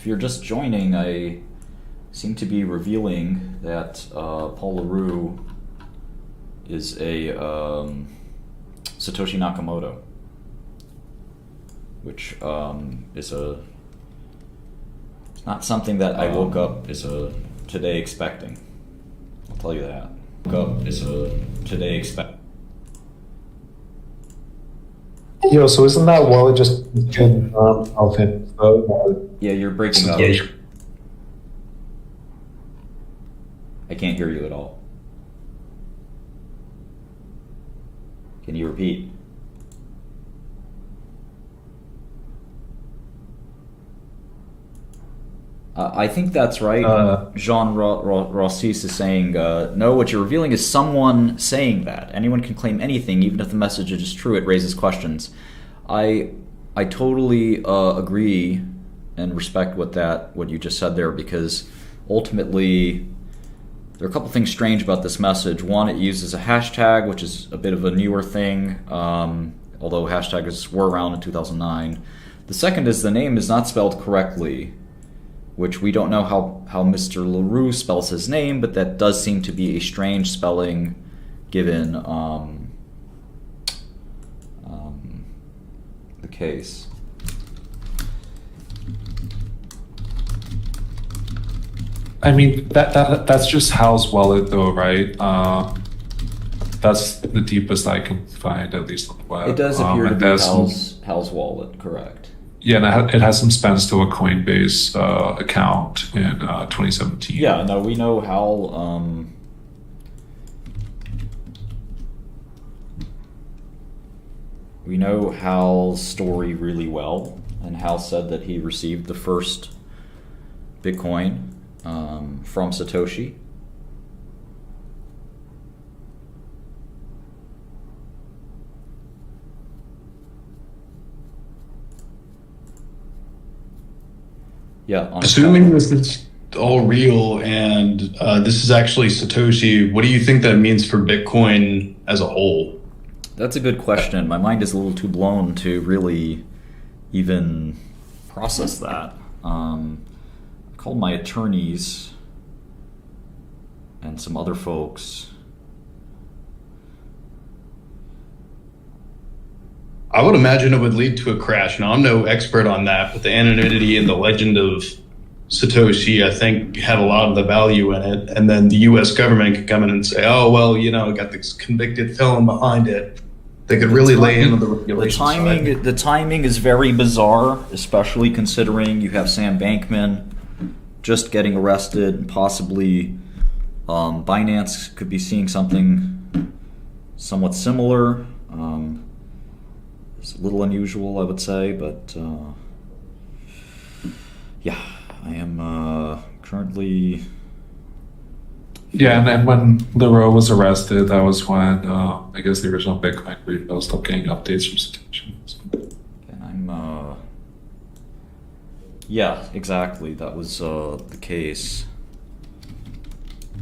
If you're just joining, I seem to be revealing that Paul Roux is a Satoshi Nakamoto, which is it's not something that I woke up today expecting. I'll tell you that. Woke up today expect. Yo, so isn't that wallet just of him? Yeah, you're breaking up. I can't hear you at all. Can you repeat? I think that's right. Jean Rossis is saying, no, what you're revealing is someone saying that. Anyone can claim anything, even if the message is true, it raises questions. I totally agree and respect what you just said there, because ultimately there are a couple things strange about this message. One, it uses a hashtag, which is a bit of a newer thing, although hashtags were around in 2009. The second is the name is not spelled correctly, which we don't know how Mr. Roux spells his name, but that does seem to be a strange spelling given the case. I mean, that's just Hal's wallet, though, right? That's the deepest I can find, at least on the web. It does appear to be Hal's wallet, correct. Yeah, and it has some spends to a Coinbase account in 2017. Yeah, no, we know Hal. We know Hal's story really well, and Hal said that he received the first Bitcoin from Satoshi. Yeah. Assuming this is all real and this is actually Satoshi, what do you think that means for Bitcoin as a whole? That's a good question. My mind is a little too blown to really even process that. I called my attorneys and some other folks. I would imagine it would lead to a crash. Now, I'm no expert on that, but the anonymity and the legend of Satoshi, I think, had a lot of the value in it. And then the U.S. government could come in and say, oh, well, got this convicted felon behind it. They could really lay into the regulation. The timing is very bizarre, especially considering you have Sam Bankman just getting arrested, and possibly Binance could be seeing something somewhat similar. It's a little unusual, I would say, but yeah, I am currently... Yeah, and then when Roux was arrested, that was when, I guess, the original Bitcoin repo stopped getting updates from Satoshi. And I'm... Yeah, exactly, that was the case.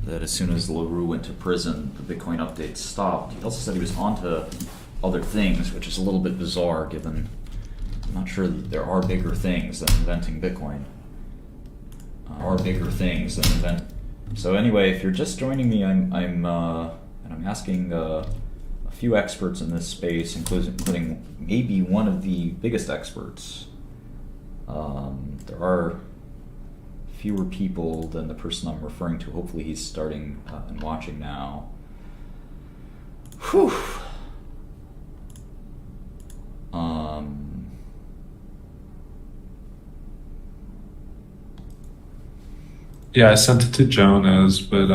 That as soon as Roux went to prison, the Bitcoin updates stopped. He also said he was onto other things, which is a little bit bizarre given I'm not sure that there are bigger things than inventing Bitcoin. So anyway, if you're just joining me, I'm asking a few experts in this space, including maybe one of the biggest experts. There are fewer people than the person I'm referring to. Hopefully he's starting and watching now. Whew. Yeah, I sent it to Jonas, but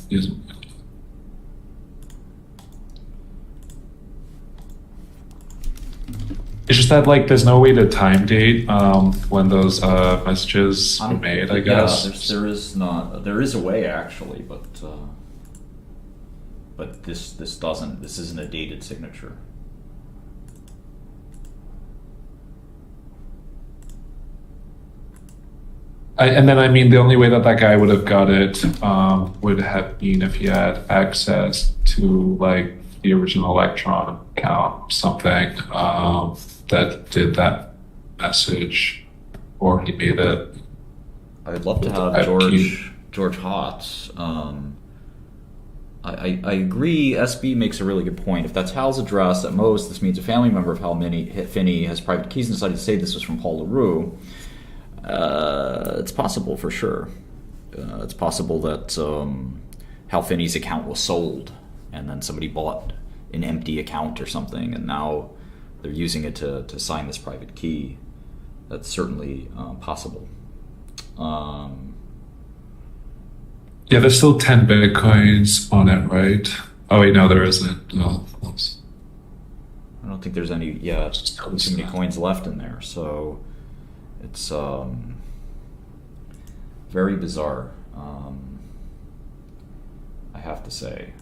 it's just that there's no way to time date when those messages were made. I guess there is not. There is a way actually, but this doesn't. This isn't a dated signature. And then, I mean, the only way that guy would have got it would have been if he had access to the original Electron account, something that did that message, or he made it I'd love to have George Hotz. I agree. SB makes a really good point. If that's Hal's address, at most this means a family member of Hal Finney has private keys and decided to say this was from Paul LaRue. It's possible for sure. It's possible that Hal Finney's account was sold, and then somebody bought an empty account or something, and now they're using it to sign this private key. That's certainly possible. Yeah, there's still 10 Bitcoins on it, right? Oh wait, no, there isn't. No, I don't think there's any. Yeah, too many coins left in there, so it's very bizarre. I have to say.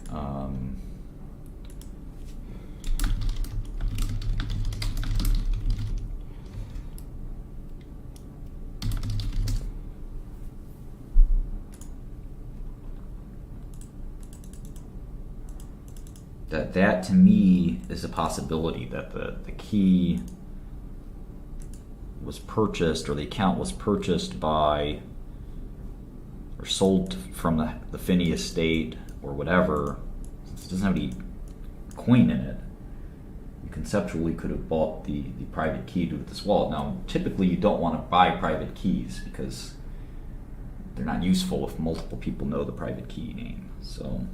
That to me is a possibility that the key was purchased, or the account was purchased by or sold from the Finney estate or whatever. Since it doesn't have any coin in it, you conceptually could have bought the private key to this wallet. Now, typically you don't want to buy private keys because they're not useful if multiple people know the private key name. So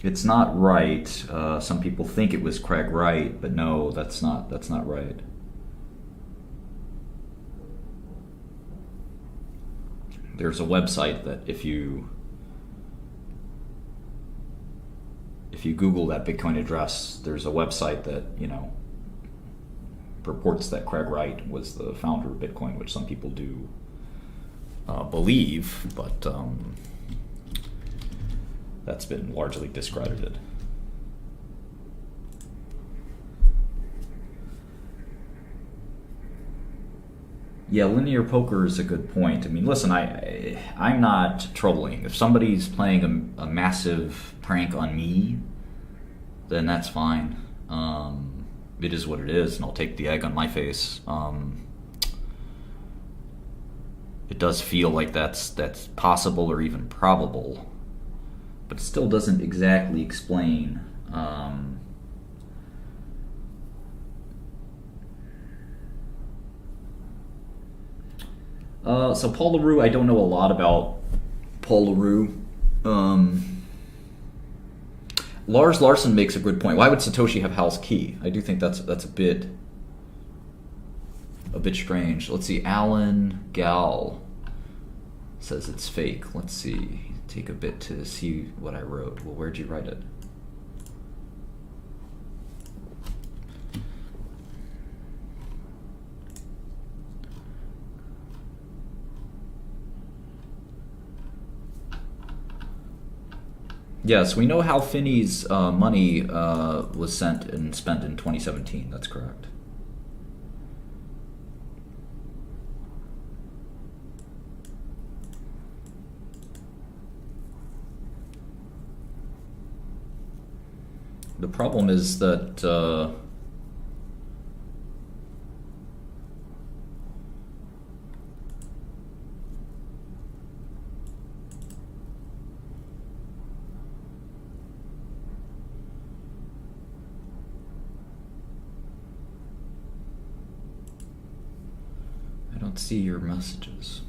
it's not right. Some people think it was Craig Wright, but no, that's not right. There's a website that if you Google that Bitcoin address, there's a website that, purports that Craig Wright was the founder of Bitcoin, which some people do believe, but that's been largely discredited. Yeah, linear poker is a good point. I mean, listen, I'm not trolling. If somebody's playing a massive prank on me, then that's fine. It is what it is, and I'll take the egg on my face. It does feel like that's possible or even probable, but it still doesn't exactly explain so Paul LaRue, I don't know a lot about Paul LaRue. Lars Larson makes a good point. Why would Satoshi have Hal's key? I do think that's a bit strange. Let's see. Alan Gal says it's fake. Let's see. Take a bit to see what I wrote. Well, where'd you write it? Yes, we know how Finney's money was sent and spent in 2017. That's correct. The problem is that I don't see your messages.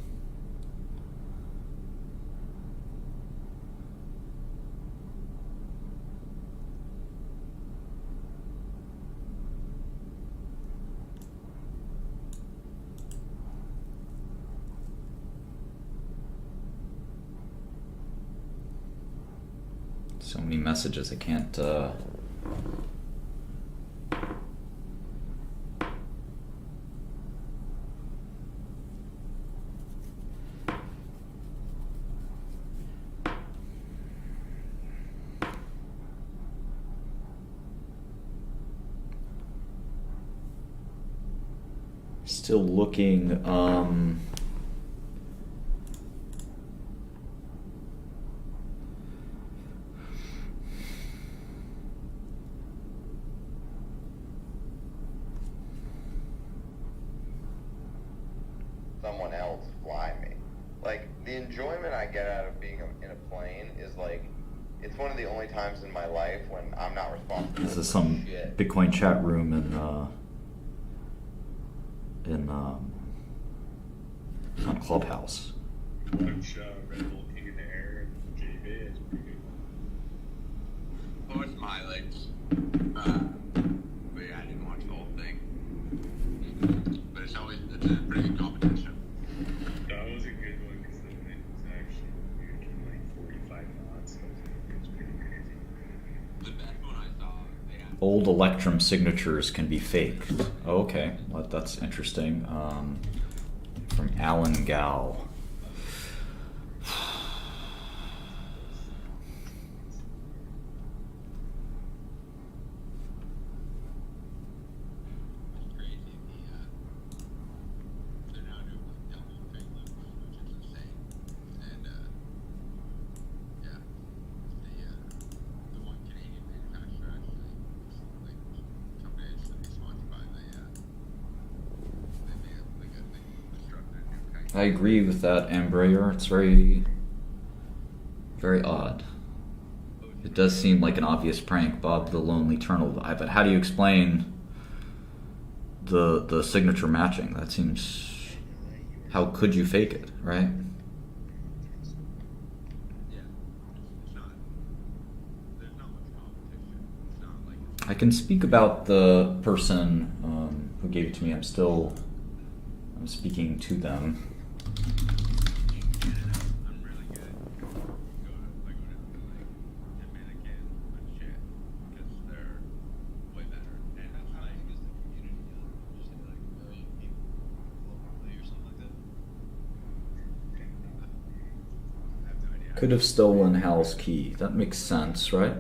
So many messages, I can't still looking. get out of being in a plane is like, it's one of the only times in my life when I'm not responsible. This is some shit. Bitcoin chat room on Clubhouse. Watch Red Bull King in the Air and JB is pretty good. Oh, it's my legs. But yeah, I didn't watch the whole thing. But it's a pretty good competition. That was a good one because the wind was actually like 45 knots. It was pretty crazy. The best one I saw, they had Old Electrum signatures can be faked. Oh, okay, well, that's interesting. From Alan Gal. crazy. They're now doing like double fake loops, which is insane. And yeah, the one Canadian manufacturer actually, like company is sponsored by they made like a thing constructed a new kind. I agree with that, Embraer. It's very, very odd. It does seem like an obvious prank, Bob the Lonely Eternal. But how do you explain the signature matching? That seems... How could you fake it, right? Yeah, it's not. There's not much competition. It's not like I can speak about the person who gave it to me. I'm speaking to them. I'm really good. I go down to like Dominican and shit because they're way better. And it's like Just the community, just like a million people locally or something like that. I have no idea. Could have stolen Hal's key. That makes sense, right? I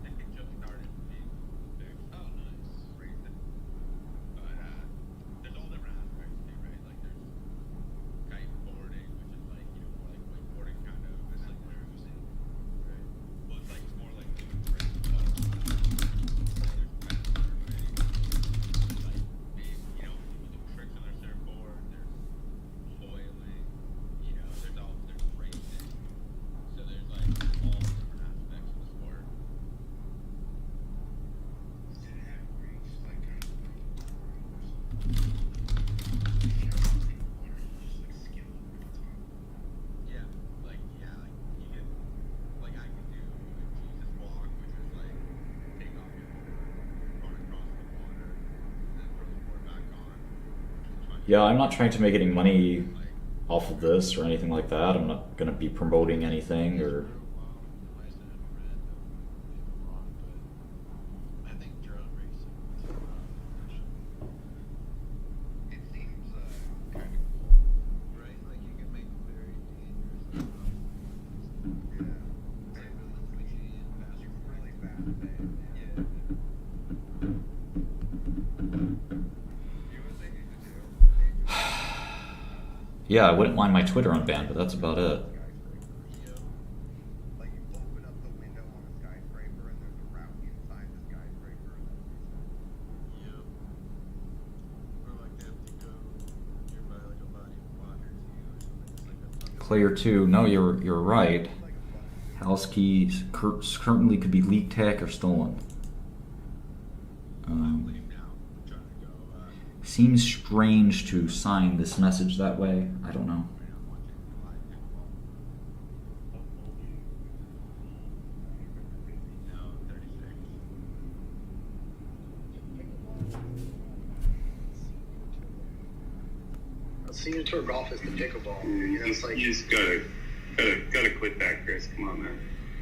think it just started being fixed. Oh, nice. Recent. But there's all different aspects too, right? Like there's kiteboarding, which is like more like wakeboarding kind of. It's like cruising, right? Well, it's more like doing tricks. There's fast surfing, like people do tricks on their surfboard. There's foiling, there's racing. So there's like all different aspects of the sport. Yeah, like you can, like I can do Jesus walk, which is like take off your board, run across the water, and then throw the board back on. Yeah, I'm not trying to make any money off of this or anything like that. I'm not going to be promoting anything or... I think drone racing is a It seems kind of cool, right? Like you can make very dangerous. Yeah, like really twitchy and fast. Really fast, man. Yeah. You were thinking to do. Yeah, I wouldn't mind my Twitter unbanned, but that's about it. Like you open up the window on a skyscraper and there's a route inside the skyscraper. Yep. Or like they have to go nearby like a body of water too, or something. It's like a Player 2, no, you're right. Hal's keys currently could be leaked, hacked, or stolen. I believe now. I'm trying to go. Seems strange to sign this message that way. I don't know. No, 36. Senior tour golf is the pickleball. It's like You just gotta quit that, Chris. Come on, man.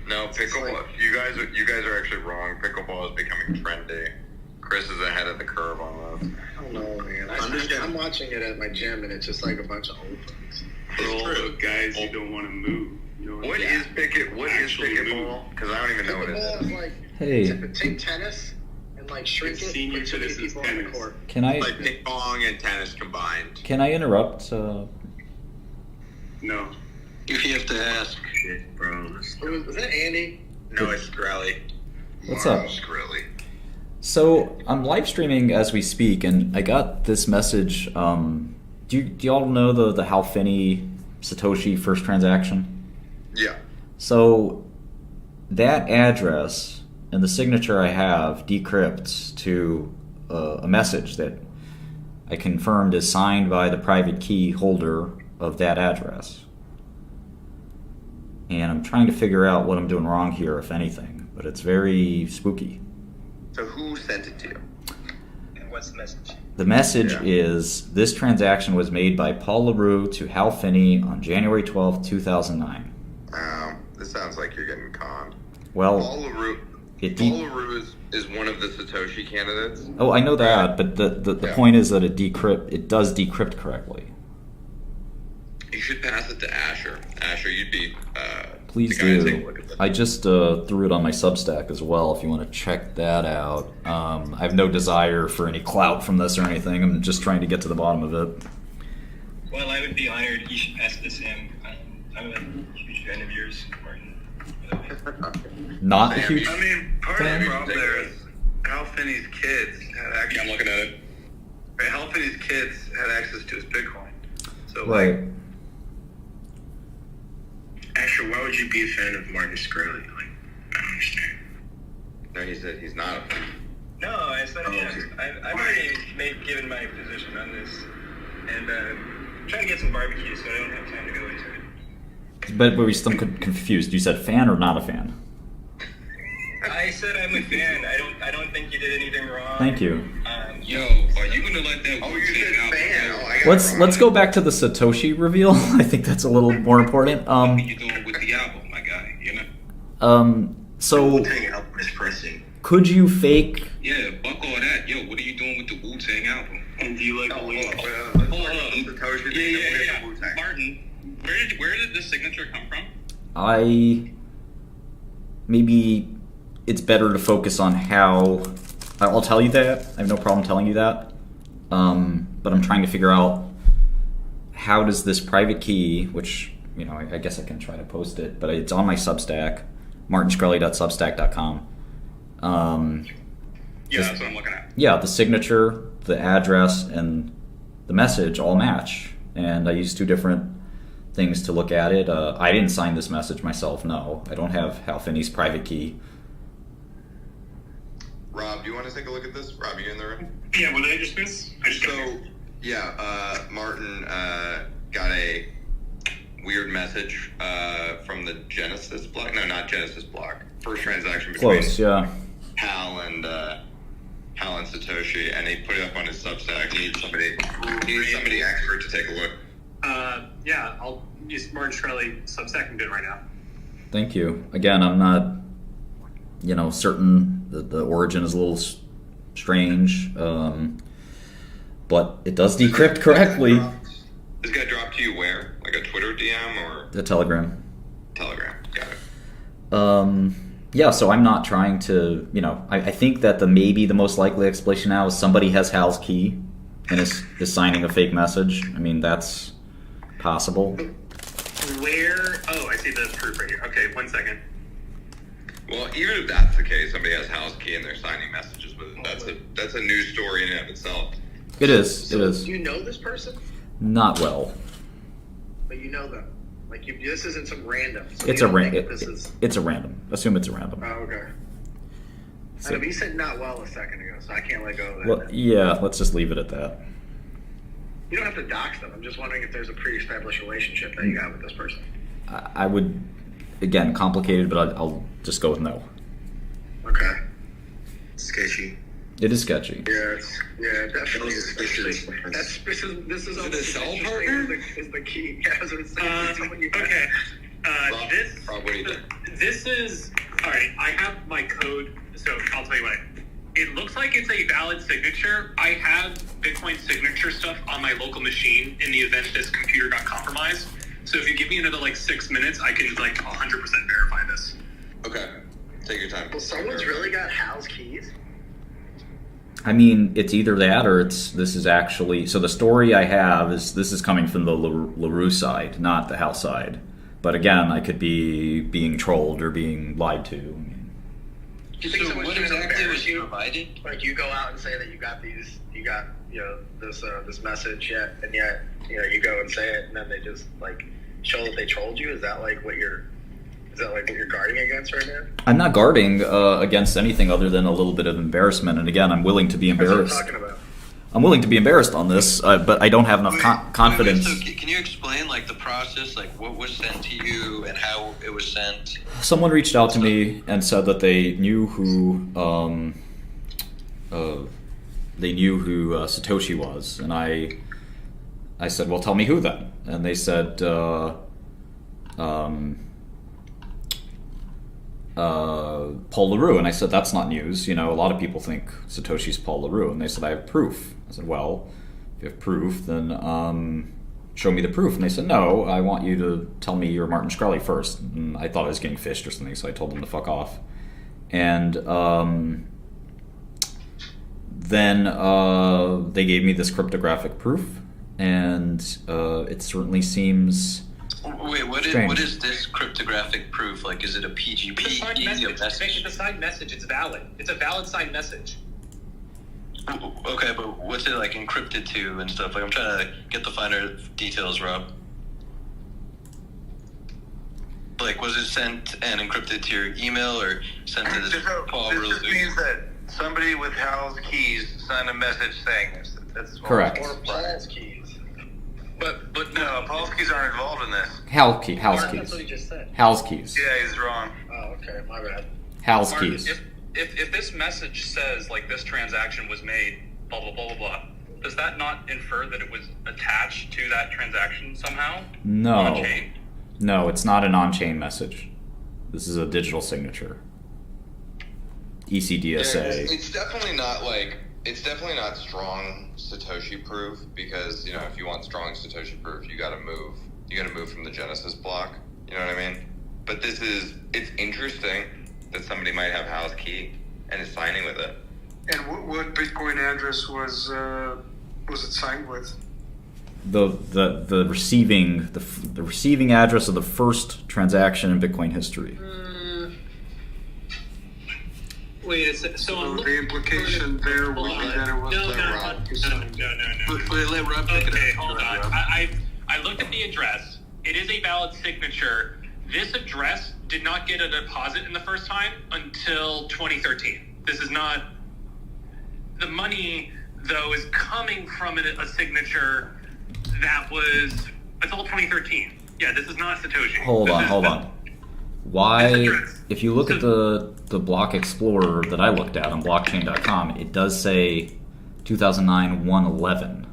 No, pickleball. You guys are actually wrong. Pickleball is becoming trendy. Chris is ahead of the curve on this. I don't know, man. Understand. I'm watching it at my gym, and it's just like a bunch of old folks. For all the guys who don't want to move. You know What is pickleball? Because I don't even know what it Pickleball is. is like Hey. take tennis and like shrink It's it, senior put too many citizens people on the tennis. court. Can I Like ping pong and tennis combined. can I interrupt? No. You have to ask. Shit, bro. Was that Andy? No, it's Shkreli. What's up? Shkreli. So I'm live streaming as we speak, and I got this message. Do y'all know the Hal Finney Satoshi first transaction. Yeah. So that address and the signature I have decrypts to a message that I confirmed is signed by the private key holder of that address. And I'm trying to figure out what I'm doing wrong here, if anything, but it's very spooky. So who sent it to you? And what's the message? The message is, this transaction was made by Paul Roux to Hal Finney on January 12th, 2009. This sounds like you're getting conned. Well, Paul LaRue is one of the Satoshi candidates. Oh, I know that, but the point is that it does decrypt correctly. You should pass it to Asher. Asher, you'd be Please the guy to take a do. look at this. I just threw it on my Substack as well, if you want to check that out. I have no desire for any clout from this or anything. I'm just trying to get to the bottom of it. Well, I would be honored. You should pass this in. I'm a huge fan of yours, Martin. Not a huge... I mean, part of the problem there is Hal Finney's kids had access. Yeah, I'm looking at it. Right, Hal Finney's kids had access to his Bitcoin. So, Right. like, Asher, why would you be a fan of Martin Shkreli? Like, I don't understand. No, he said he's not a fan. No, I said I've already given my position on this, and I'm trying to get some barbecue, so I don't have time to go into it. But we're still confused. You said fan or not a fan? I said I'm a fan. I don't think you did anything wrong. Thank you. Yo, are you gonna let that? Oh, you said fan. Oh, I got it Let's wrong. go back to the Satoshi reveal. I think that's a little more important. What you doing with the album, my guy? You know? So Wu-Tang album is pressing. could you fake? Yeah, fuck all that. Yo, what are you doing with the Wu-Tang album? And do you like Oh, the hold on. Hold on. Satoshi Yeah, thing yeah, with yeah. the Wu-Tang. Martin, where did this signature come from? Maybe it's better to focus on how. I'll tell you that. I have no problem telling you that. But I'm trying to figure out how does this private key, which I guess I can try to post it, but it's on my Substack, martinshkreli.substack.com. Yeah, that's what I'm looking at. Yeah, the signature, the address, and the message all match. And I used two different things to look at it. I didn't sign this message myself, no. I don't have Hal Finney's private key. Rob, do you want to take a look at this? Rob, you in the room? Yeah, what did I just miss? Martin got a weird message from the Genesis block. No, not Genesis block. First transaction between Close, yeah. Hal and Satoshi, and he put it up on his Substack. He needs somebody expert to take a look. Yeah, I'll use Martin Shkreli Substack. I'm good right now. Thank you. Again, I'm not, certain that the origin is a little strange, but it does decrypt correctly. This guy dropped to you where? Like a Twitter DM or The Telegram. Telegram? Got it. Yeah, so I'm not trying to, I think that maybe the most likely explanation now is somebody has Hal's key and is signing a fake message. I mean, that's possible. Where? Oh, I see the proof right here. Okay, 1 second. Well, even if that's the case, somebody has Hal's key and they're signing messages with it. That's a news story in and of itself. It is. Do you know this person? Not well. But you know them. Like, this isn't some random. So It's you a don't think random. This is... It's a random. Assume it's a random. Oh, okay. I know, but you said not well a second ago, so I can't let go of that. Well, yeah, let's just leave it at that. You don't have to dox them. I'm just wondering if there's a pre-established relationship that you have with this person. I would, again, complicated, but I'll just go with no. Okay. Sketchy. It is sketchy. Yeah, definitely is sketchy. This is it a cell partner? Is the key. Yeah, I was gonna say, someone you Okay. Rob, what do you think? This is all right. I have my code, so I'll tell you what. It looks like it's a valid signature. I have Bitcoin signature stuff on my local machine in the event this computer got compromised. So if you give me another 6 minutes, I can 100% verify this. Okay. Take your time. Well, someone's really got Hal's keys. I mean, it's either that or this is actually... So the story I have is this is coming from the LaRue side, not the Hal side. But again, I could be being trolled or being lied to. Do you think someone's trying to embarrass you? Like, you go out and say that you got this message, and yet, you go and say it, and then they just, show that they trolled you? Is that like what you're guarding against right now? I'm not guarding against anything other than a little bit of embarrassment. And again, I'm willing to be That's what I'm embarrassed. talking about. I'm willing to be embarrassed on this, but I don't have enough confidence. So can you explain like the process, like what was sent to you and how it was sent? Someone reached out to me and said that they knew who Satoshi was, and I said, well, tell me who then. And they said, Paul LaRue, and I said, that's not news. You know, a lot of people think Satoshi's Paul LaRue, and they said, I have proof. I said, well, if you have proof, then show me the proof. And they said, no, I want you to tell me you're Martin Shkreli first. And I thought I was getting fished or something, so I told them to fuck off. And then they gave me this cryptographic proof, and it certainly seems... Wait, what is this cryptographic proof? Like, is it a PGP? It's a signed message. It's a signed message. It's valid. It's a valid signed message. Okay, but what's it like encrypted to and stuff? Like, I'm trying to get the finer details, Rob. Like, was it sent and encrypted to your email or sent to this Paul This Roux? just means that somebody with Hal's keys sent a message saying this. That's Correct. Or Paul's keys. But no, Paul's keys aren't involved in this. Hal's That's keys. what he just said. Hal's keys. Yeah, he's wrong. Oh, okay, my bad. Hal's Martin, keys. if this message says like this transaction was made, blah blah blah blah blah, does that not infer that it was attached to that transaction somehow? No. On a chain? No, it's not an on-chain message. This is a digital signature. ECDSA. Yeah, it's definitely not strong Satoshi proof, because if you want strong Satoshi proof, you gotta move from the Genesis block. You know what I mean? But it's interesting that somebody might have Hal's key and is signing with it. And what Bitcoin address was it signed with? The receiving address of the first transaction in Bitcoin history. Wait, so the implication there would be that it was no. Let Rob pick it Okay, up. hold on. I looked at the address. It is a valid signature. This address did not get a deposit in the first time until 2013. This is not... The money, though, is coming from a signature that was... Until 2013. Yeah, this is not Satoshi. Hold on. Why, if you look at the block explorer that I looked at on blockchain.com, it does say 2009 111.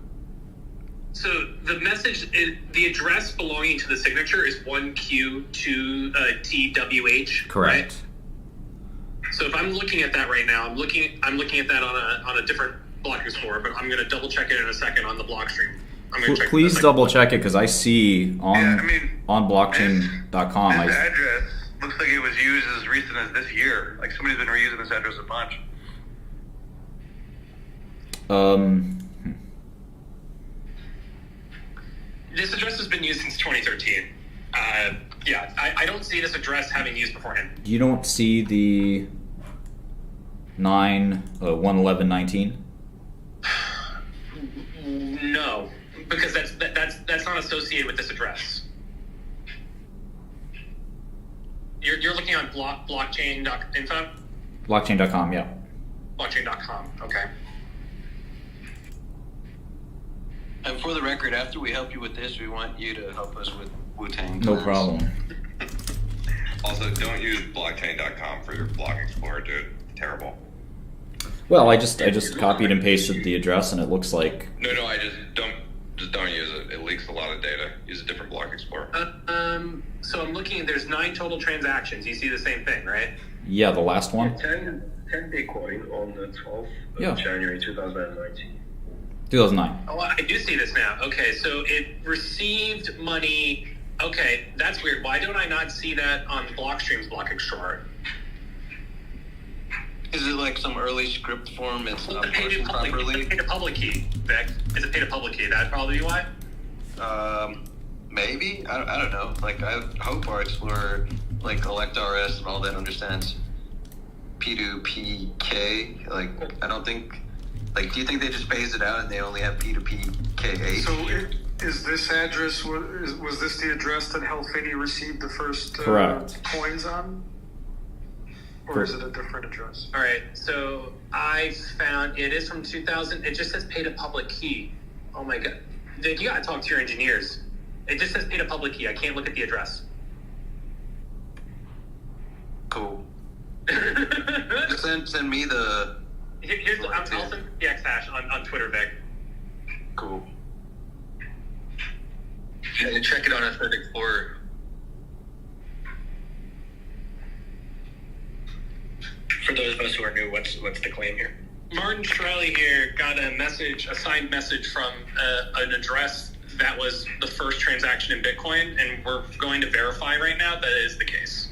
So the message, the address belonging to the signature is 1Q2TWH. Correct. Right? So if I'm looking at that right now, I'm looking at that on a different block explorer, but I'm going to double check it in a second on the block stream. Please double check it, because I see on blockchain.com. This address looks like it was used as recent as this year. Like somebody's been reusing this address a bunch. This address has been used since 2013. Yeah, I don't see this address having used beforehand. You don't see the 11119? No, because that's not associated with this address. You're looking on blockchain.info? Blockchain.com, yeah. Blockchain.com, okay. And for the record, after we help you with this, we want you to help us with Wu-Tang. No problem. Also, don't use blockchain.com for your block explorer, dude. Terrible. Well, I just copied and pasted the address, and it looks like... No, I just don't use it. It leaks a lot of data. Use a different block explorer. So I'm looking, there's 9 total transactions. You see the same thing, right? Yeah, the last one. 10 Bitcoin on the 12th of January 2019. 2009. Oh, I do see this now. Okay, so it received money. Okay, that's weird. Why don't I not see that on Blockstream's block explorer? Is it like some early script form? It's not parsed properly. It's a paid to public key, Vic. It's a paid to public key. That'd probably be why. Maybe. I don't know. Like, I hope our explorer, like ElectRS and all that, understands P2PK. Like, I don't think. Like, do you think they just phased it out and they only have P2PK8? So Is this address, was this the address that Helfini received the first Correct. coins on? Or is it a different address? All right, so I found it is from 2000. It just says pay to public key. Oh my god, dude, you gotta talk to your engineers. It just says pay to public key. I can't look at the address. Cool. send me the. I'll send the X hash on Twitter, Vic. Cool. Yeah, check it on Internet Explorer. For those of us who are new, what's the claim here? Martin Shkreli here got a signed message from an address that was the first transaction in Bitcoin, and we're going to verify right now that is the case.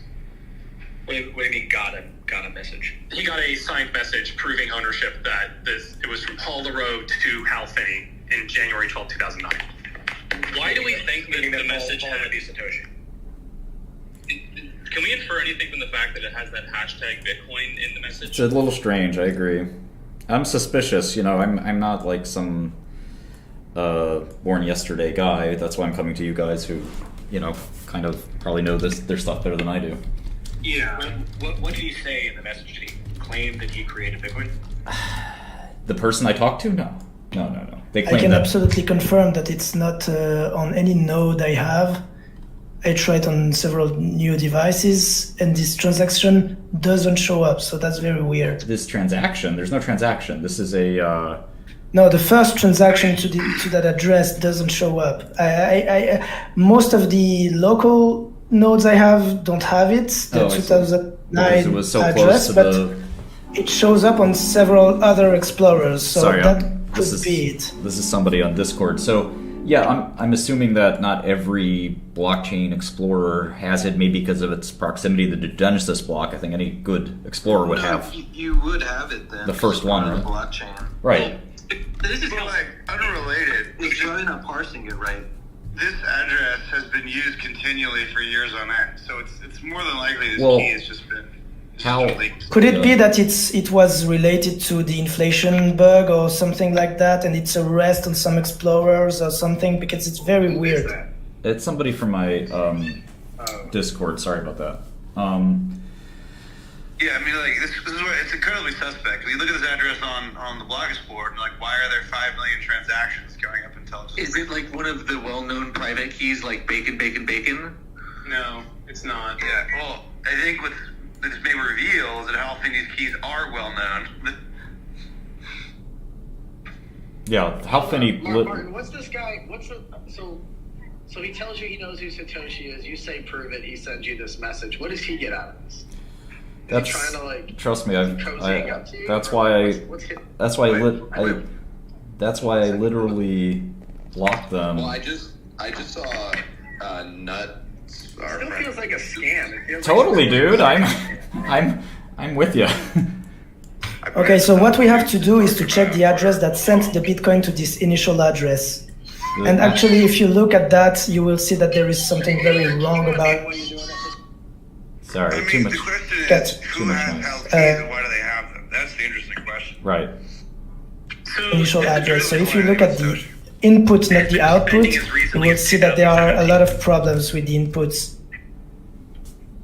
What do you mean got a message? He got a signed message proving ownership that it was from Paul LaRoe to Hal Finney in January 12, 2009. Why do we think that the message Paul had would be Satoshi? Can we infer anything from the fact that it has that hashtag Bitcoin in the message? It's a little strange, I agree. I'm suspicious, I'm not like some born yesterday guy. That's why I'm coming to you guys who, kind of probably know their stuff better than I do. Yeah. What did he say in the message? Did he claim that he created Bitcoin? The person I talked to? No. They I claim can that. absolutely confirm that it's not on any node I have. I tried on several new devices, and this transaction doesn't show up, so that's very weird. This transaction? There's no transaction. This is a... No, the first transaction to that address doesn't show up. I most of the local nodes I have don't have it, the 2009 it was so address, close to but it shows up on several other explorers, so Sorry, that could be it. This is somebody on Discord. So, yeah, I'm assuming that not every blockchain explorer has it, maybe because of its proximity to the Genesis block. I think any good explorer would have. You would have it then. The first one, on right? a blockchain. Right. This is unrelated. It's probably not parsing it right. This address has been used continually for years on end, so it's more than likely this Well, key has just been. Could it be that it was related to the inflation bug or something like that, and it's a rest on some explorers or something, because it's very weird. It's somebody from my Discord. Sorry about that. Yeah, I mean, like this is what it's incredibly suspect. When you look at this address on the block explorer, like why are there 5 million transactions going up until? Is it like one of the well-known private keys, like bacon? No, it's not. Yeah, well, I think what this may reveal is that how often these keys are well known. Yeah, how Finney... Martin, what's this guy? So he tells you he knows who Satoshi is. You say prove it. He sends you this message. What does he get out of this? That's trying to, like, trust me. cozying up to you, That's or why what's that's why I literally blocked them. Well, I just saw Nut. It still feels like a scam. It feels Totally, like dude. I'm with you. Okay, so what we have to do is to check the address that sent the Bitcoin to this initial address. And actually, if you look at that, you will see that there is something very wrong about... Sorry, too much. The question is, who has health keys and why do they have them? That's the interesting question. Right. Initial address. So if you look at the input, not the output, you will see that there are a lot of problems with the inputs.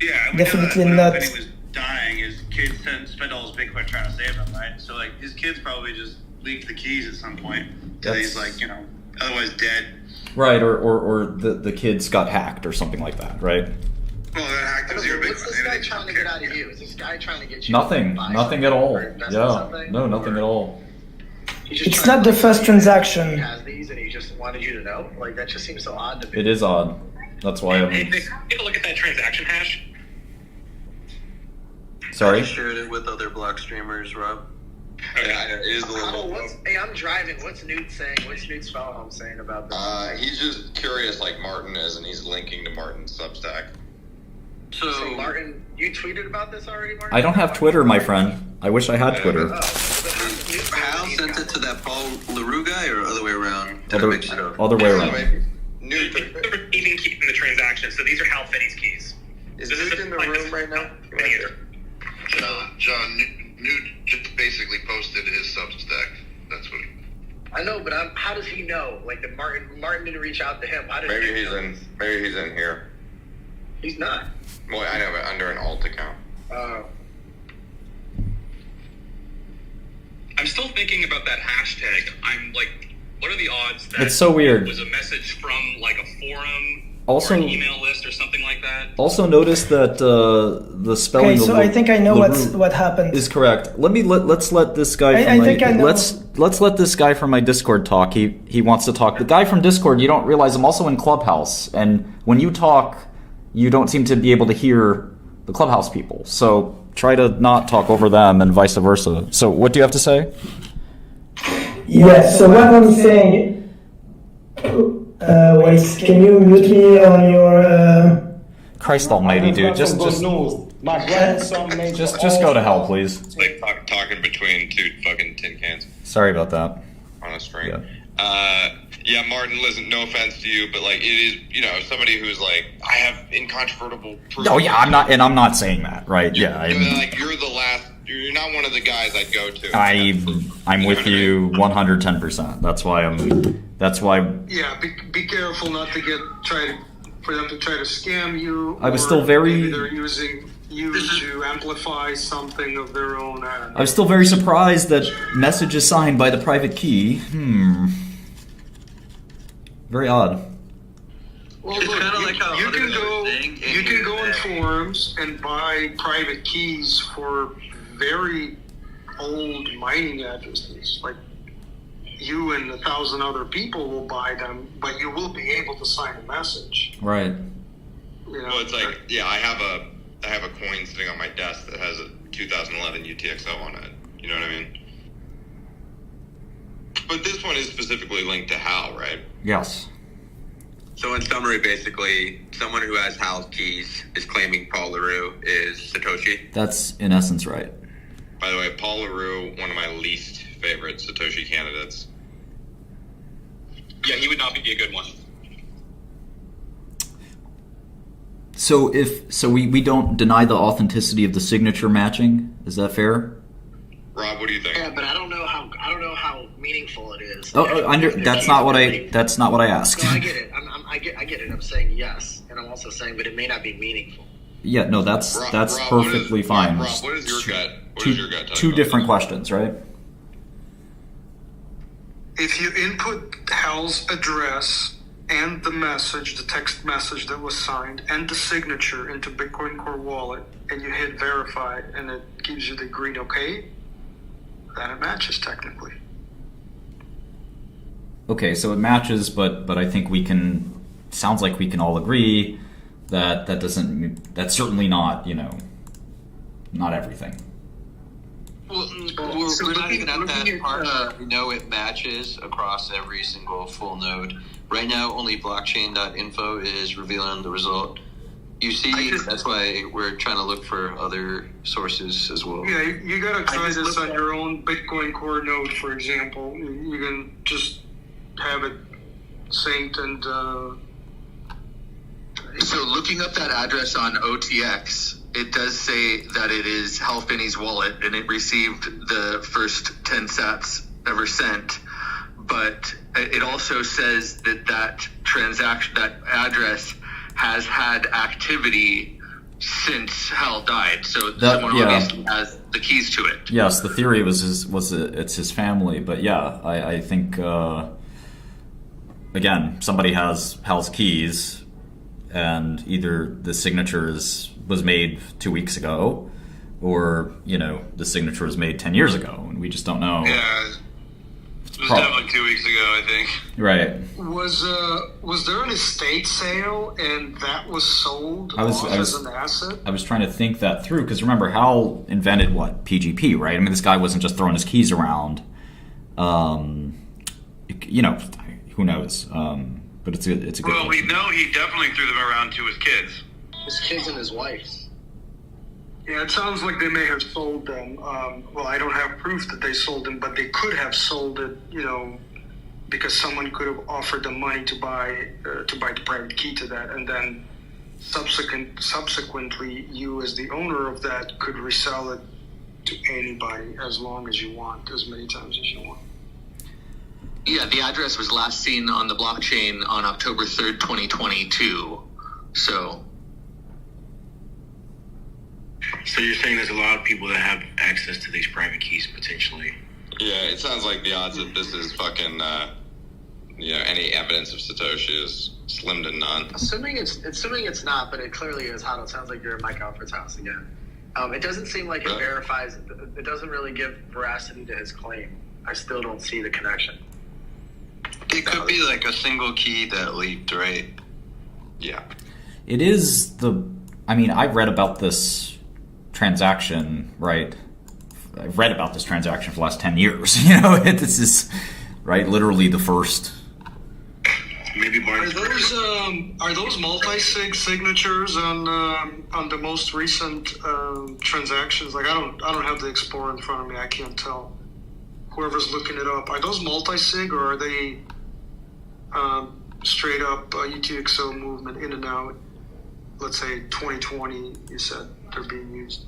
Yeah, definitely when not. When he was dying, his kids spent all his Bitcoin trying to save him, right? So like his kids probably just leaked the keys at some point. So he's like, otherwise dead. Right, or the kids got hacked or something like that, right? Well, that hacked his Bitcoin. What's this guy trying to get out of you? Is this guy trying to get you? Nothing at all. invest in Yeah, something? no, nothing at all. It's not the first transaction. He has these, and he just wanted you to know. Like that just seems so odd to me. It is odd. That's why Hey, I'm. Vic, take a look at that transaction hash. Sorry. I shared it with other block streamers, Rob. Yeah, it is a little. Hey, I'm driving. What's Newt saying? What's Newt Spellholm saying about this? He's just curious, like Martin is, and he's linking to Martin's Substack. So Martin, you tweeted about this already, Martin? I don't have Twitter, my friend. I wish I had Twitter. Hal sent it to that Paul LaRoux guy, or other way around? Did I mix it up? Other way around. Even keeping the transaction. So these are Hal Finney's keys. Is Newt in the room right now? John, Newt just basically posted his Substack. That's what I know, but how does he know? Like, Martin didn't reach out to him. How did maybe he's in here. He's not. Well, I know, but under an alt account. I'm still thinking about that hashtag. I'm like, what are the odds that It's so weird. it was a message from like a forum Also, or an email list or something like that? Also notice that the spelling. Okay, so I think I know what happened. Is correct. Let's let this guy. Let's let this guy from my Discord talk. He wants to talk. The guy from Discord, you don't realize I'm also in Clubhouse, and when you talk, you don't seem to be able to hear the Clubhouse people. So try to not talk over them, and vice versa. So what do you have to say? Yes. So what I'm saying. Wait, can you mute me on your? Christ Almighty, dude! Just go to hell, please. It's like talking between two fucking tin cans. Sorry about that. On a string. Yeah, Martin, listen, no offense to you, but like it is, somebody who's like, I have incontrovertible proof. Oh yeah, I'm not saying that, right? Yeah, you're not one of the guys I'd go to. I'm with you 110%. That's why. Yeah, be careful not to for them to try to scam you. I was still very. Maybe they're using you to amplify something of their own. I was still very surprised that message is signed by the private key. Very odd. Well, look, you can go in forums and buy private keys for very old mining addresses. Like, you and 1,000 other people will buy them, but you will be able to sign a message. Right. Well, it's like, I have a coin sitting on my desk that has a 2011 UTXO on it. You know what I mean? But this one is specifically linked to Hal, right? Yes. So in summary, basically, someone who has Hal's keys is claiming Paul LaRue is Satoshi? That's in essence right. By the way, Paul LaRue, one of my least favorite Satoshi candidates. Yeah, he would not be a good one. So we don't deny the authenticity of the signature matching. Is that fair? Rob, what do you think? Yeah, but I don't know how meaningful it is. That's not what I asked. No, I get it. I get it. I'm saying yes, and I'm also saying, but it may not be meaningful. Yeah, no, that's perfectly fine. Rob, what is your gut? Two different questions, right? If you input Hal's address and the message, the text message that was signed, and the signature into Bitcoin Core Wallet, and you hit verify, and it gives you the green okay, then it matches technically. Okay, so it matches, but I think sounds like we can all agree that that's certainly not, not everything. Well, we're not even at that part. We know it matches across every single full node. Right now, only blockchain.info is revealing the result. You see, that's why we're trying to look for other sources as well. Yeah, you gotta try this on your own Bitcoin Core node, for example. You can just have it synced and... So looking up that address on OTX, it does say that it is Hal Finney's wallet, and it received the first 10 sats ever sent. But it also says that transaction, that address has had activity since Hal died. So someone obviously has the keys to it. Yes, the theory was it's his family, but yeah, I think again, somebody has Hal's keys, and either the signature was made 2 weeks ago, or the signature was made 10 years ago, and we just don't know. Yeah, it was definitely 2 weeks ago, I think. Right. Was there an estate sale and that was sold as an asset? I was trying to think that through, because remember, Hal invented PGP, right? I mean, this guy wasn't just throwing his keys around. Who knows? But it's a good. Well, we know he definitely threw them around to his kids. His kids and his wife. Yeah, it sounds like they may have sold them. Well, I don't have proof that they sold them, but they could have sold it, because someone could have offered them money to buy the private key to that, and then subsequently, you as the owner of that could resell it to anybody as long as you want, as many times as you want. Yeah, the address was last seen on the blockchain on October 3rd, 2022. So you're saying there's a lot of people that have access to these private keys potentially? Yeah, it sounds like the odds that this is fucking, any evidence of Satoshi is slim to none. Assuming it's not, but it clearly is. Hado, it sounds like you're at Mike Alfred's house again. It doesn't seem like it verifies. It doesn't really give veracity to his claim. I still don't see the connection. It could be like a single key that leaked, right? Yeah. It is I've read about this transaction, right? I've read about this transaction for the last 10 years. This is, right, literally the first. Maybe are those multi-sig signatures on the most recent transactions? Like I don't have the Explorer in front of me. I can't tell. Whoever's looking it up, are those multi-sig or are they straight up UTXO movement in and out? Let's say 2020, you said they're being used.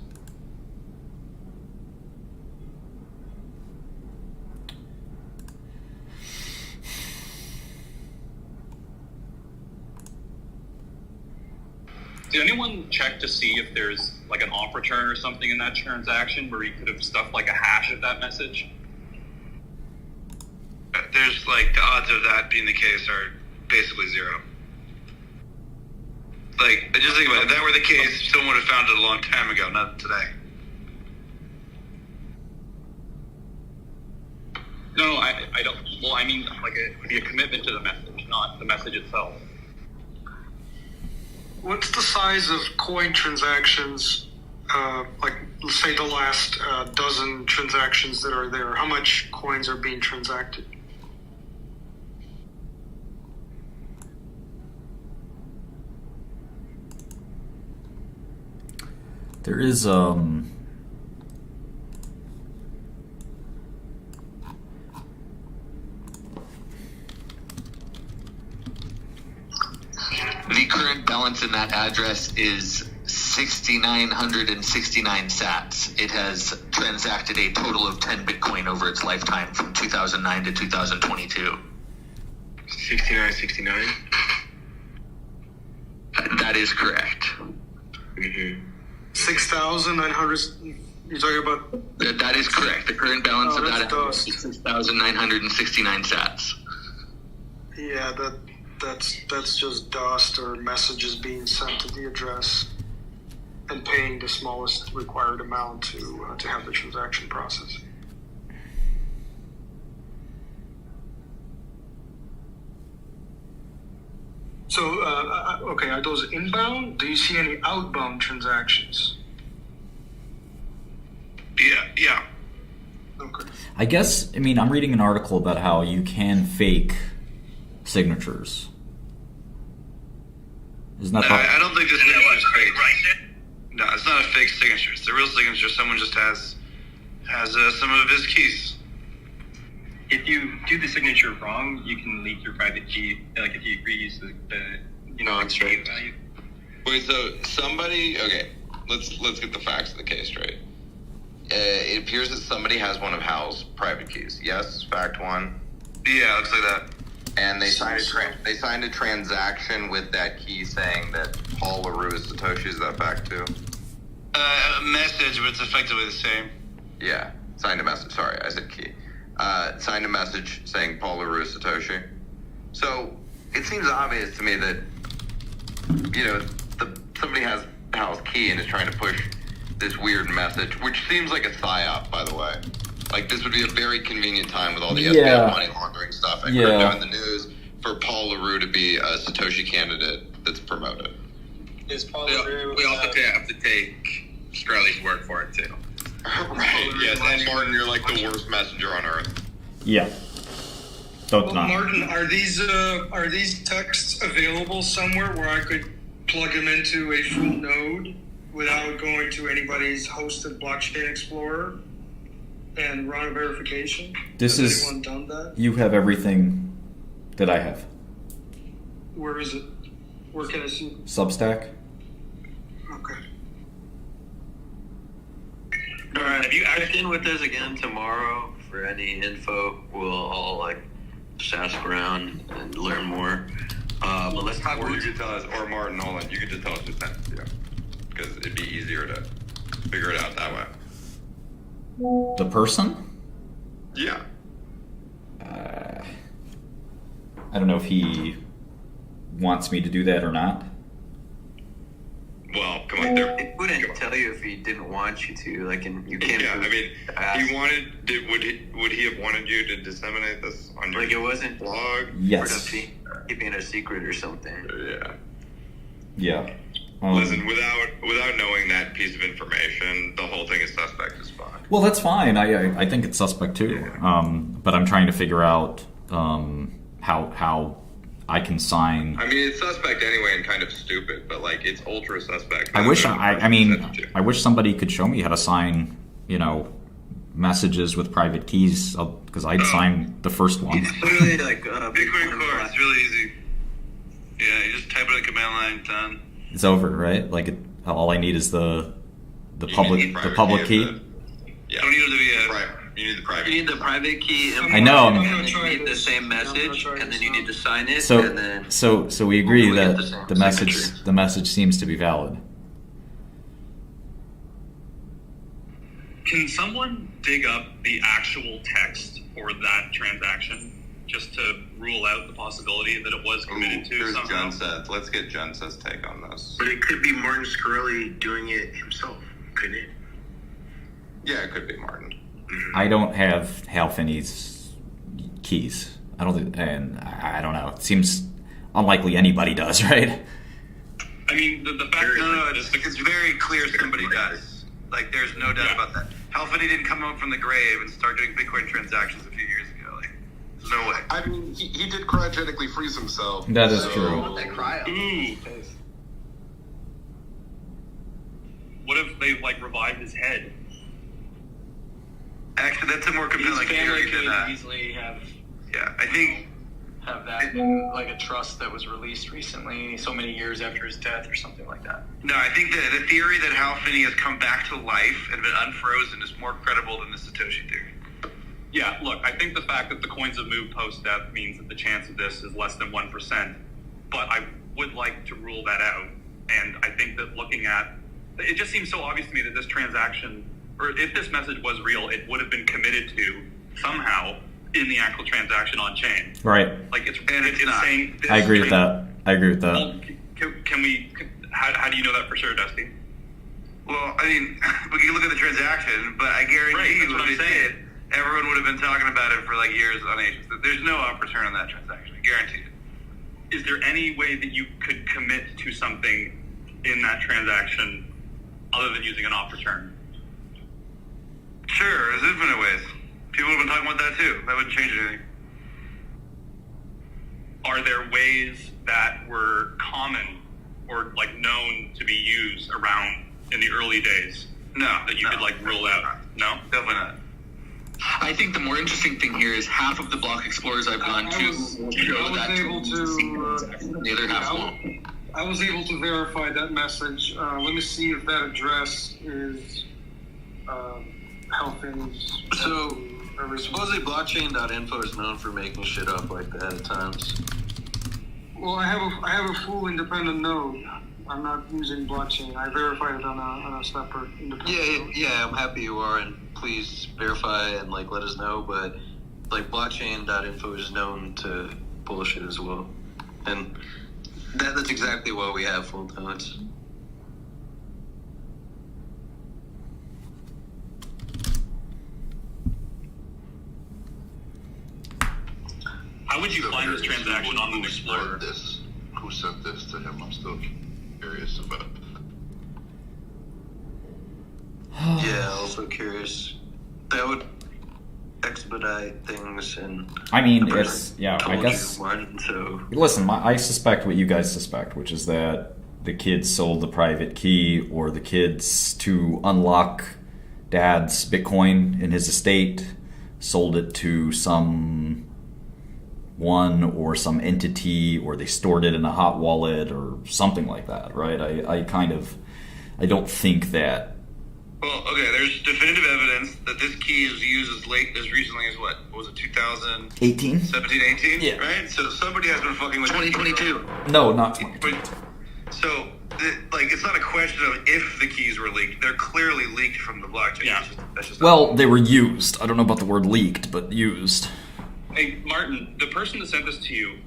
Did anyone check to see if there's like an off return or something in that transaction where he could have stuffed like a hash of that message? There's like the odds of that being the case are basically zero. Like, just think about it. If that were the case, someone would have found it a long time ago, not today. No, I don't. Well, I mean, like it would be a commitment to the message, not the message itself. What's the size of coin transactions, like let's say the last dozen transactions that are there? How much coins are being transacted? There is the current balance in that address is 6,969 sats. It has transacted a total of 10 Bitcoin over its lifetime from 2009 to 2022. 6969? That is correct. Mm-hmm. 6,900. You're talking about? That is correct. The current balance of that is 6,969 sats. Yeah, that's just dust or messages being sent to the address and paying the smallest required amount to have the transaction process. So, okay, are those inbound? Do you see any outbound transactions? Yeah. Okay. I guess, I'm reading an article about how you can fake signatures. Isn't that I don't think this signature is fake. No, it's not a fake signature. It's a real signature. Someone just has some of his keys. If you do the signature wrong, you can leak your private key. Like if you reuse the that's right. value. Wait, so somebody? Okay, let's get the facts of the case straight. It appears that somebody has one of Hal's private keys. Yes, fact one. Yeah, looks like that. And they signed a transaction with that key saying that Paul LaRue is Satoshi. Is that fact too? A message, but it's effectively the same. Yeah, signed a message. Sorry, I said key. Signed a message saying Paul LaRue is Satoshi. So it seems obvious to me that somebody has Hal's key and is trying to push this weird message, which seems like a psyop, by the way. Like, this would be a very convenient time with all the FBI money laundering stuff and crypto in the news for Paul LaRue to be a Satoshi candidate that's promoted. Is Paul LaRue... We also have to take Shkreli's word for it, too. Right, yes. And Martin, you're like the worst messenger on earth. Yeah. Don't deny. Martin, are these texts available somewhere where I could plug them into a full node without going to anybody's hosted blockchain explorer and run a verification? Has anyone done that? You have everything that I have. Where is it? Where can I see? Substack. Okay. Alright, if you check in with us again tomorrow for any info, we'll all just ask around and learn more. But let's talk. Or you could tell us, or Martin Nolan, you could just tell us who sent it to you, because it'd be easier to figure it out that way. The person? Yeah. I don't know if he wants me to do that or not. Well, come on, there. It wouldn't tell you if he didn't want you to. Like, and you can't. Yeah, I mean, he wanted. Would he have wanted you to disseminate this on your it wasn't blog? Yes. Keeping it a secret or something. Yeah. Yeah. Listen, without knowing that piece of information, the whole thing is suspect as fuck. Well, that's fine. I think it's suspect too. But I'm trying to figure out how I can sign. I mean, it's suspect anyway and kind of stupid, but like it's ultra suspect. I wish somebody could show me how to sign, messages with private keys, because I'd sign the first one. It's literally like Bitcoin Core. It's really easy. Yeah, you just type it in the command line, done. It's over, right? Like all I need is the public key. Yeah. Don't need it to be You need the private. You need the private key. I know. And then you need the same message, and then you need to sign it. So and then so we agree that the signature. message seems to be valid. Can someone dig up the actual text for that transaction just to rule out the possibility that it was committed to Here's somehow? Jensen's. Let's get Jensen's take on this. But it could be Martin Shkreli doing it himself, couldn't it? Yeah, it could be Martin. I don't have Hal Finney's keys. I don't think, and I don't know. It seems unlikely anybody does, right? I mean, the fact It's very clear somebody does. Like, there's no doubt about that. Hal Finney didn't come out from the grave and start doing Bitcoin transactions a few years ago. Like, there's no way. I mean, he did cryogenically freeze himself. That is true. That cryo. What if they revived his head? Actually, that's a more compelling His family theory could than that. easily have I think that in like a trust that was released recently, so many years after his death, or something like that. No, I think that the theory that Hal Finney has come back to life and been unfrozen is more credible than the Satoshi theory. Yeah, look, I think the fact that the coins have moved post-death means that the chance of this is less than 1%, but I would like to rule that out, and I think that looking at... It just seems so obvious to me that this transaction, or if this message was real, it would have been committed to somehow in the actual transaction on chain. Right. Like it's saying this. I agree with that. Well, can we? How do you know that for sure, Dusty? Well, I mean, we can look at the transaction, but I guarantee you, if they did, everyone would have been talking about it for years on ages. There's no up return on that transaction. I guarantee it. Is there any way that you could commit to something in that transaction other than using an off return? Sure, there's infinite ways. People have been talking about that too. That wouldn't change anything. Are there ways that were common or known to be used around in the early days? No. That you could rule out? No? Definitely not. I think the more interesting thing here is half of the block explorers I've gone to show that the other half won't. I was able to verify that message. Let me see if that address is helping. So, supposedly blockchain.info is known for making shit up like that at times. Well, I have a full independent node. I'm not using blockchain. I verified it on a separate independent node. Yeah, I'm happy you are, and please verify and let us know. But blockchain.info is known to bullshit as well, and that's exactly why we have full nodes. How would you find this transaction on the Explorer? Who sent this to him? I'm still curious about it. Yeah, also curious. That would expedite things, and I mean, I guess. Listen, I suspect what you guys suspect, which is that the kids sold the private key, or the kids, to unlock Dad's Bitcoin in his estate, sold it to some one or some entity, or they stored it in a hot wallet or something like that, right? I don't think that Well, okay, there's definitive evidence that this key is used as recently as what was it, 18? 17, 18? Yeah. Right? So somebody has been fucking with 2022. No, not 2022. So, it's not a question of if the keys were leaked. They're clearly leaked from the blockchain. Yeah. That's just Well, they were used. I don't know about the word leaked, but used. Hey, Martin, the person that sent this to you,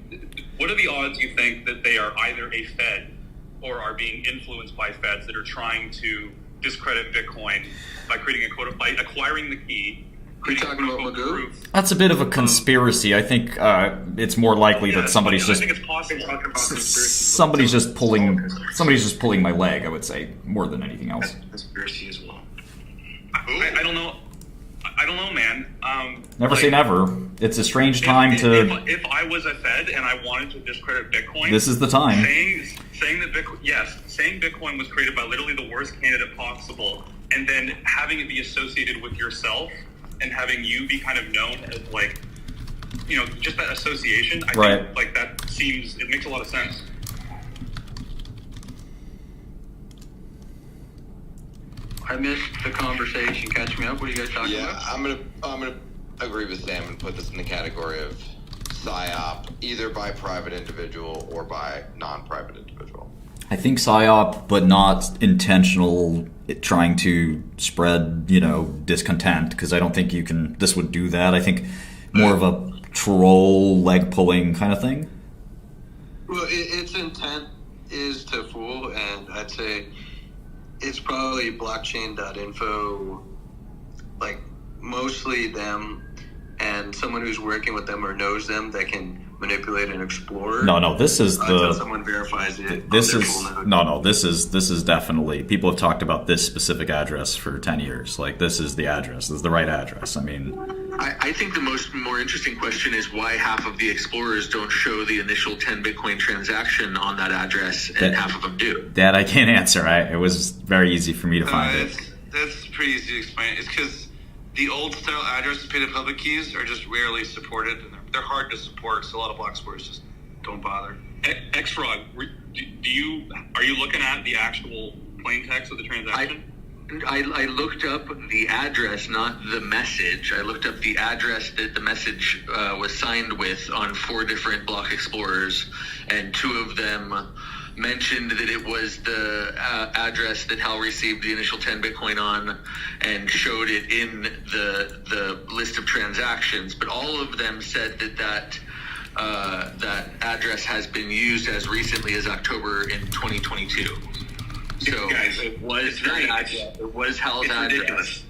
what are the odds you think that they are either a Fed or are being influenced by Feds that are trying to discredit Bitcoin by creating by acquiring the key? Are you talking about Magoo? That's a bit of a conspiracy. I think it's more likely that somebody's just I think it's possible. somebody's just pulling my leg. I would say more than anything else. Conspiracy as well. I don't know. I don't know, man. Never say never. It's a strange time to. If I was a Fed and I wanted to discredit Bitcoin, this is the time. Saying that Bitcoin was created by literally the worst candidate possible, and then having it be associated with yourself, and having you be kind of known as like, just that association. I think like that it makes a lot of sense. I missed the conversation. Catch me up. What are you guys talking about? Yeah, I'm gonna agree with Sam and put this in the category of PSYOP, either by private individual or by non-private individual. I think PSYOP, but not intentional, trying to spread, discontent, because I don't think this would do that. I think more of a troll, leg-pulling kind of thing. Well, its intent is to fool, and I'd say it's probably blockchain.info, like mostly them and someone who's working with them or knows them that can manipulate and explore. No, this is until someone verifies it. This is definitely, people have talked about this specific address for 10 years. Like, this is the address. This is the right address. I mean, I think the more interesting question is why half of the explorers don't show the initial 10 Bitcoin transaction on that address, and half of them do. That I can't answer. It was very easy for me to find it. That's pretty easy to explain. It's because the old style addresses paid in public keys are just rarely supported, and they're hard to support, so a lot of block explorers just don't bother. Xfrog, are you looking at the actual plain text of the transaction? I looked up the address, not the message. I looked up the address that the message was signed with on 4 different block explorers, and 2 of them mentioned that it was the address that Hal received the initial 10 Bitcoin on, and showed it in the list of transactions. But all of them said that address has been used as recently as October in 2022. So guys, it was that address. It was Hal's address. Ridiculous.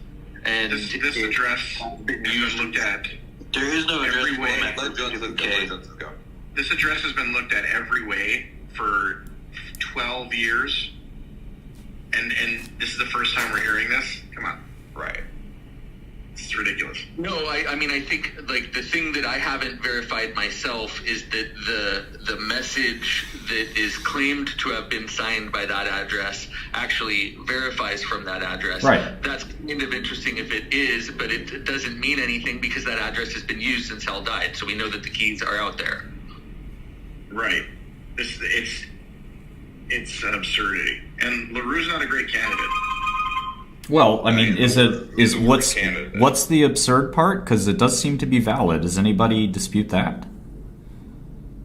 And this address has been looked at. There is no address every way. Let's go. This address has been looked at every way for 12 years, and this is the first time we're hearing this. Come on, right? It's ridiculous. No, I mean, I think like the thing that I haven't verified myself is that the message that is claimed to have been signed by that address actually verifies from that address. Right. That's kind of interesting if it is, but it doesn't mean anything because that address has been used since Hal died. So we know that the keys are out there. Right. It's an absurdity, and LaRue's not a great candidate. Well, I mean, what's the absurd part? Because it does seem to be valid. Does anybody dispute that?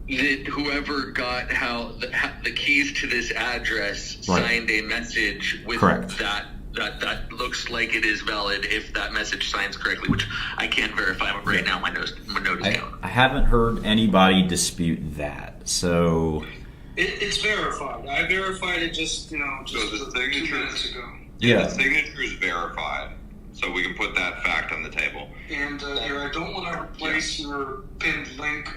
That whoever got the keys to this address signed a message with Correct. that looks like it is valid if that message signs correctly, which I can't verify right now. My note is down. I haven't heard anybody dispute that. So it's verified. I verified it just So the 2 signature minutes ago. Yeah. The signature is verified, so we can put that fact on the table. And here, I don't want to replace your pinned link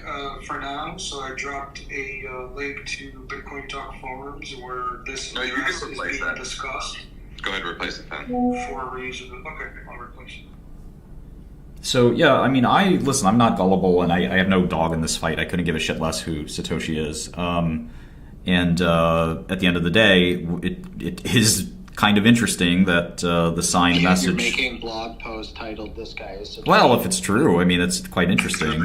for now, so I dropped a link to Bitcoin Talk forums where this address is being discussed. Go ahead and replace it then. For a reason. Okay, I'll replace it. So, yeah, I mean, I'm not gullible, and I have no dog in this fight. I couldn't give a shit less who Satoshi is. And at the end of the day, it is kind of interesting that the signed message... You're making blog post titled, "This Guy is Satoshi." Well, if it's true, I mean, it's quite interesting.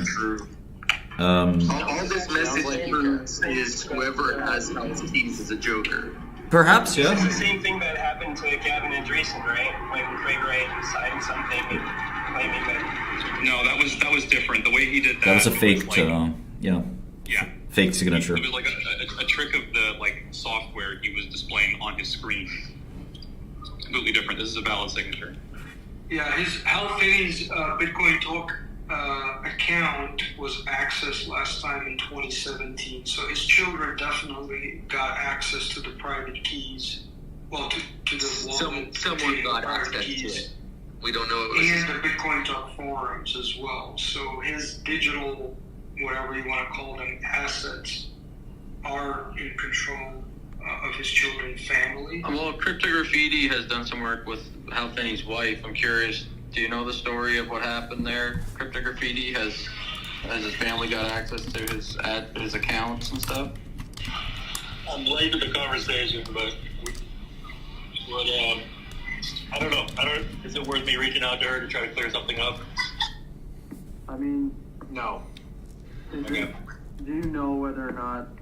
All this message proves is whoever has Hal's keys is a joker. Perhaps, yeah. This is the same thing that happened to Gavin and Andreessen, right? When Craig Wright signed something and claiming that. No, that was different. The way he did that. That was a faked, Yeah. fake signature. It was like a trick of the software he was displaying on his screen. Completely different. This is a valid signature. Yeah, his Hal Finney's Bitcoin Talk account was accessed last time in 2017. So his children definitely got access to the private keys. Well, to the wallet. Someone got access to it. We don't know. And the Bitcoin Talk forums as well. So his digital, whatever you want to call them, assets are in control of his children's family. Well, Crypto Graffiti has done some work with Hal Finney's wife. I'm curious, do you know the story of what happened there? Crypto Graffiti has his family got access to his accounts and stuff? I'm late to the conversation, but I don't know. Is it worth me reaching out to her to try to clear something up? I mean, No. do you know whether or not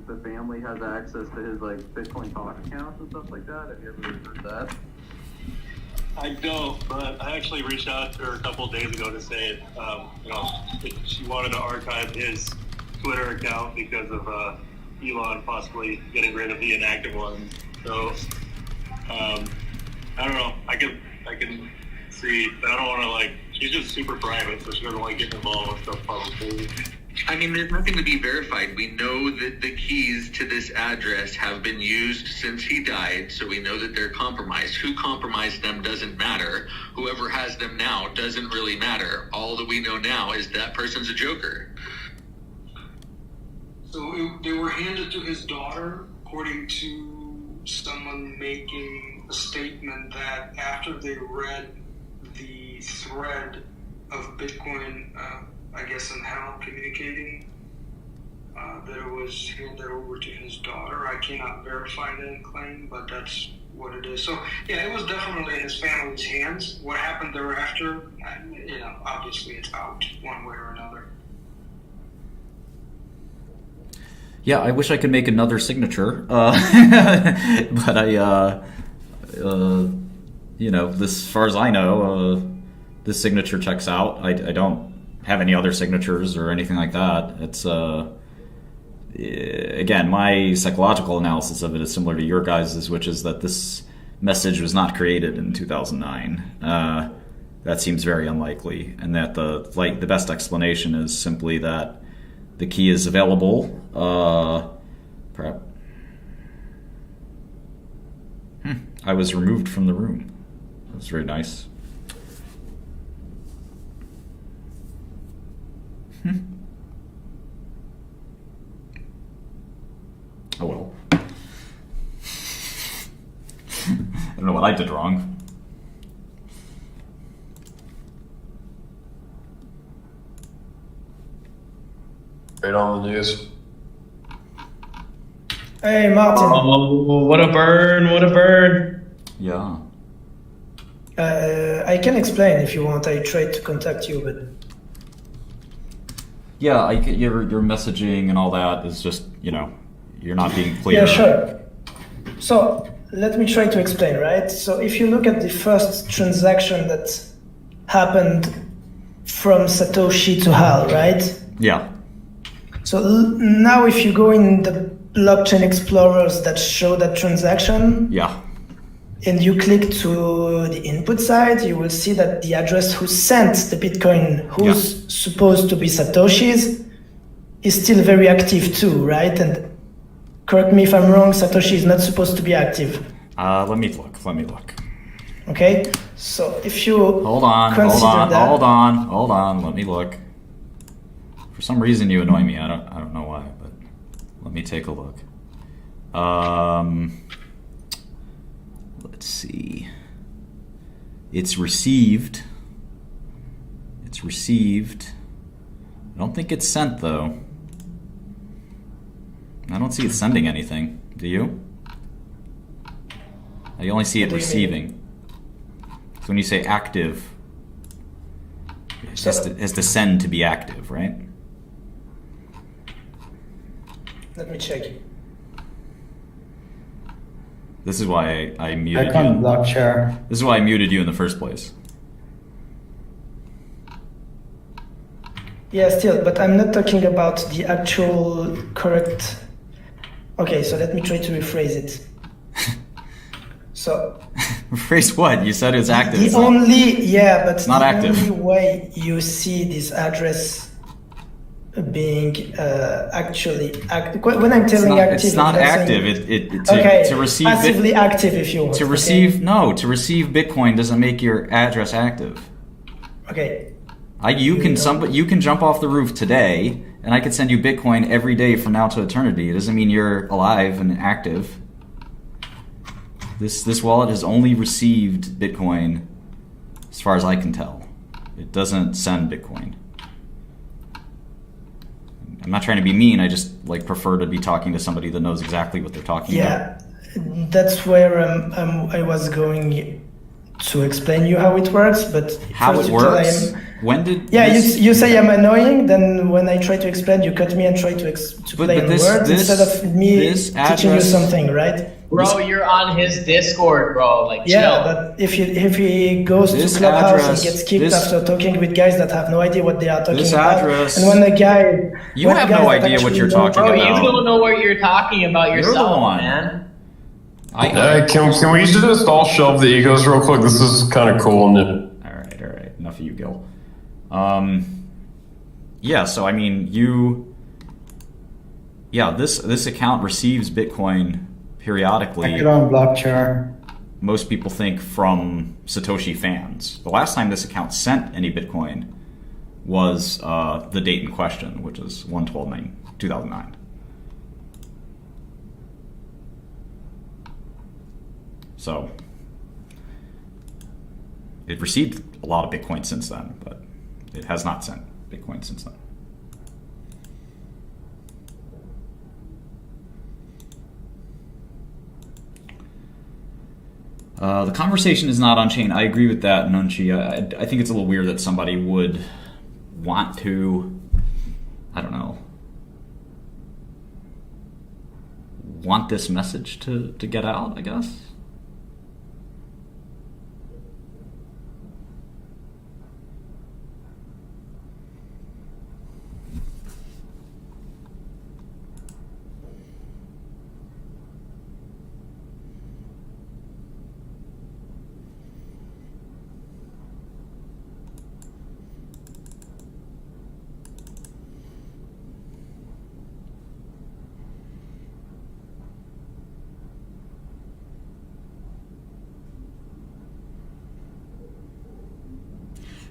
the family has access to his Bitcoin Talk accounts and stuff like that? Have you ever heard that? I don't, but I actually reached out to her a couple of days ago to say, she wanted to archive his Twitter account because of Elon possibly getting rid of the inactive one. So, I don't know. I can see, but I don't want to she's just super private, so she doesn't like getting involved with stuff publicly. I mean, there's nothing to be verified. We know that the keys to this address have been used since he died, so we know that they're compromised. Who compromised them doesn't matter. Whoever has them now doesn't really matter. All that we know now is that person's a joker. So they were handed to his daughter, according to someone making a statement that after they read the thread of Bitcoin, I guess, and Hal communicating, that it was handed over to his daughter. I cannot verify that claim, but that's what it is. So, yeah, it was definitely in his family's hands. What happened thereafter, obviously it's out one way or another. Yeah, I wish I could make another signature, but this, as far as I know, this signature checks out. I don't have any other signatures or anything like that. It's again, my psychological analysis of it is similar to your guys's, which is that this message was not created in 2009. That seems very unlikely, and that the best explanation is simply that the key is available. Perhaps. I was removed from the room. That was very nice. Oh well. I don't know what I did wrong. Right on the news. Hey, Martin. Oh, what a burn! What a burn! Yeah. I can explain if you want. I tried to contact you, but... Yeah, your messaging and all that is just, you're not being clear. Yeah, sure. So, let me try to explain, right? So, if you look at the first transaction that happened from Satoshi to Hal, right? Yeah. So, now if you go in the blockchain explorers that show that transaction... Yeah. And you click to the input side, you will see that the address who sent the Bitcoin, who's supposed to be Satoshi's, is still very active too, right? And correct me if I'm wrong, Satoshi is not supposed to be active. Let me look. Okay, so if you hold on, let me look. For some reason you annoy me. I don't know why, but let me take a look. Let's see. It's received. I don't think it's sent though. I don't see it sending anything. Do you? I only see it receiving. So when you say active, it has to send to be active, right? Let me check. This is why I muted I can't you. block share. This is why I muted you in the first place. Yeah, still, but I'm not talking about the actual correct. Okay, so let me try to rephrase it. So. Rephrase what? You said it's active. But not the active. only way you see this address being actually active. When I'm telling active, it's not active. To receive passively active, if you want. To receive Bitcoin doesn't make your address active. Okay. You can jump off the roof today, and I could send you Bitcoin every day from now to eternity. It doesn't mean you're alive and active. This wallet has only received Bitcoin, as far as I can tell. It doesn't send Bitcoin. I'm not trying to be mean. I just prefer to be talking to somebody that knows exactly what they're talking about. Yeah, that's where I was going to explain you how it works, but how it works. When did you say I'm annoying? Then when I try to explain, you cut me and try to explain words instead of me teaching you something, right? Bro, you're on his Discord, bro. Chill. But if he goes to Clubhouse and gets kicked after talking with guys that have no idea what they are talking about, and when the guy you have no idea what you're talking about. Bro, you don't know what you're talking about yourself, man. Can we just all shelve the egos real quick? This is kind of cool. All right. Enough of you, Gil. So I mean, this account receives Bitcoin periodically. I could unblock Char. Most people think from Satoshi fans. The last time this account sent any Bitcoin was the date in question, which is 1/12/2009. So it received a lot of Bitcoin since then, but it has not sent Bitcoin since then. The conversation is not on chain. I agree with that, Nunchi. I think it's a little weird that somebody would want to, I don't know, want this message to get out, I guess.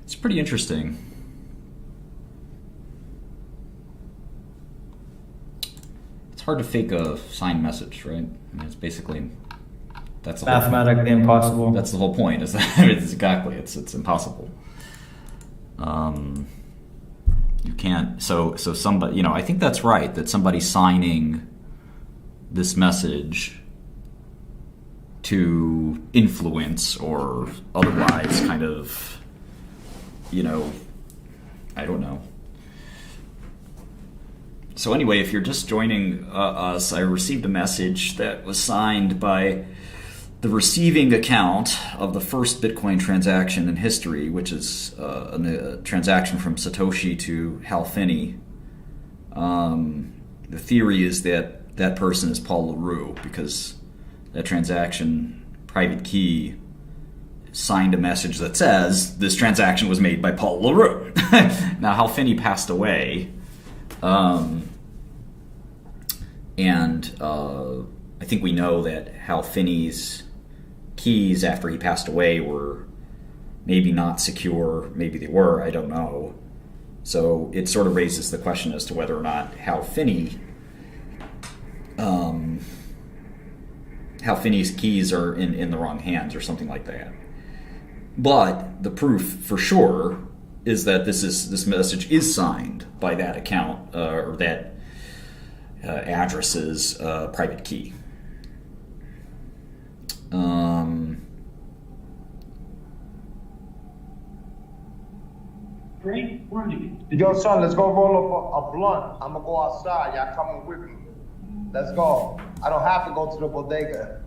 It's pretty interesting. It's hard to fake a signed message, right? I mean, it's basically that's the mathematically impossible. That's the whole point. Is that it's impossible. You can't. So somebody, I think that's right. That somebody signing this message to influence or otherwise kind of. I don't know. So anyway, if you're just joining us, I received a message that was signed by the receiving account of the first Bitcoin transaction in history, which is a transaction from Satoshi to Hal Finney. The theory is that person is Paul Roux, because that transaction, private key, signed a message that says this transaction was made by Paul Roux. Now, Hal Finney passed away, and I think we know that Hal Finney's keys after he passed away were maybe not secure, maybe they were, I don't know. So it sort of raises the question as to whether or not Hal Finney's keys are in the wrong hands or something like that. But the proof for sure is that this message is signed by that account or that address's private key. Yo, son, let's go roll up a blunt. I'm gonna go outside. Y'all coming with me? Let's go. I don't have to go to the bodega.